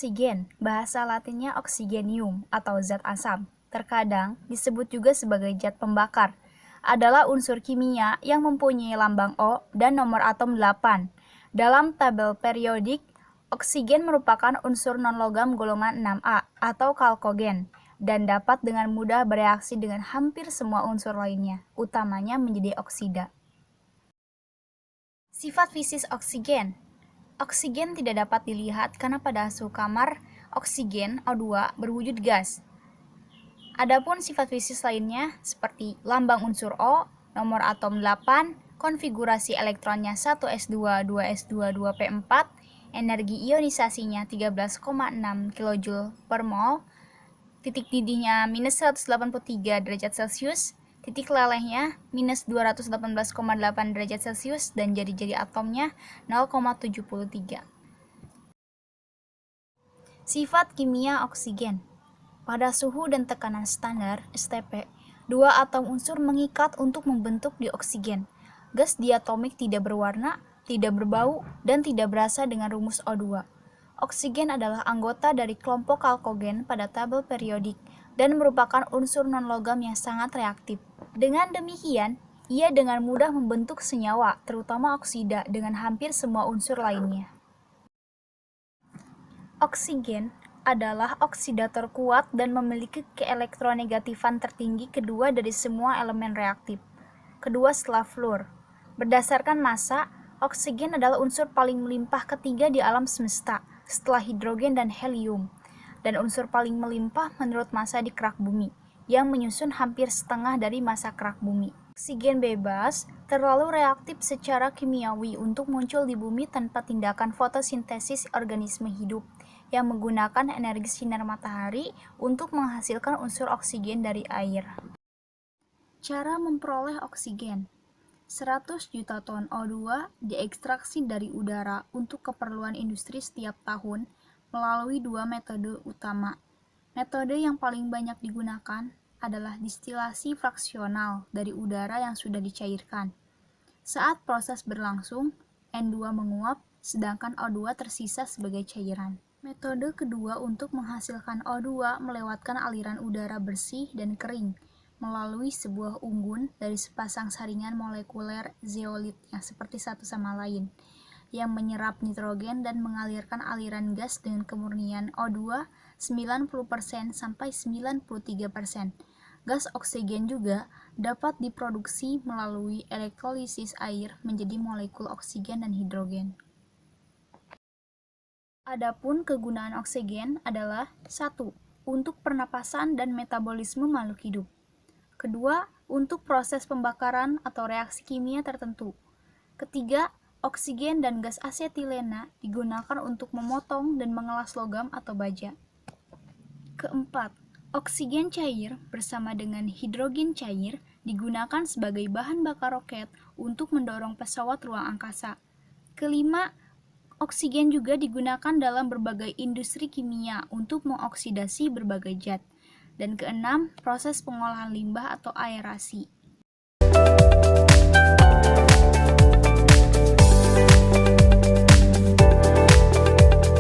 Oksigen, bahasa latinnya oxygenium atau zat asam, terkadang disebut juga sebagai zat pembakar, adalah unsur kimia yang mempunyai lambang O dan nomor atom 8. Dalam tabel periodik, oksigen merupakan unsur non-logam golongan 6A atau kalkogen dan dapat dengan mudah bereaksi dengan hampir semua unsur lainnya, utamanya menjadi oksida. Sifat fisis oksigen. Oksigen tidak dapat dilihat karena pada suhu kamar, oksigen O2 berwujud gas. Adapun sifat fisis lainnya seperti lambang unsur O, nomor atom 8, konfigurasi elektronnya 1s2, 2s2, 2p4, energi ionisasinya 13,6 kJ per mol, titik didihnya minus 183 derajat Celcius, titik lelehnya minus 218,8 derajat Celcius, dan jari-jari atomnya 0,73. Sifat kimia oksigen. Pada suhu dan tekanan standar (STP), dua atom unsur mengikat untuk membentuk dioksigen. Gas diatomik tidak berwarna, tidak berbau, dan tidak berasa dengan rumus O2. Oksigen adalah anggota dari kelompok kalkogen pada tabel periodik dan merupakan unsur non-logam yang sangat reaktif. Dengan demikian, ia dengan mudah membentuk senyawa, terutama oksida, dengan hampir semua unsur lainnya. Oksigen adalah oksidator kuat dan memiliki keelektronegatifan tertinggi kedua dari semua elemen reaktif, kedua setelah fluor. Berdasarkan massa, oksigen adalah unsur paling melimpah ketiga di alam semesta, setelah hidrogen dan helium, dan unsur paling melimpah menurut massa di kerak bumi, yang menyusun hampir setengah dari massa kerak bumi. Oksigen bebas terlalu reaktif secara kimiawi untuk muncul di bumi tanpa tindakan fotosintesis organisme hidup yang menggunakan energi sinar matahari untuk menghasilkan unsur oksigen dari air. Cara memperoleh oksigen. 100 juta ton O2 diekstraksi dari udara untuk keperluan industri setiap tahun melalui dua metode utama. Metode yang paling banyak digunakan adalah distilasi fraksional dari udara yang sudah dicairkan. Saat proses berlangsung, N2 menguap, sedangkan O2 tersisa sebagai cairan. Metode kedua untuk menghasilkan O2 melewatkan aliran udara bersih dan kering melalui sebuah unggun dari sepasang saringan molekuler zeolit yang seperti satu sama lain, yang menyerap nitrogen dan mengalirkan aliran gas dengan kemurnian O2 90% sampai 93%. Gas oksigen juga dapat diproduksi melalui elektrolisis air menjadi molekul oksigen dan hidrogen. Adapun kegunaan oksigen adalah 1. Untuk pernapasan dan metabolisme makhluk hidup. Kedua, untuk proses pembakaran atau reaksi kimia tertentu. Ketiga, oksigen dan gas asetilena digunakan untuk memotong dan mengelas logam atau baja. Keempat, oksigen cair bersama dengan hidrogen cair digunakan sebagai bahan bakar roket untuk mendorong pesawat ruang angkasa. Kelima, oksigen juga digunakan dalam berbagai industri kimia untuk mengoksidasi berbagai zat. Dan keenam, proses pengolahan limbah atau aerasi.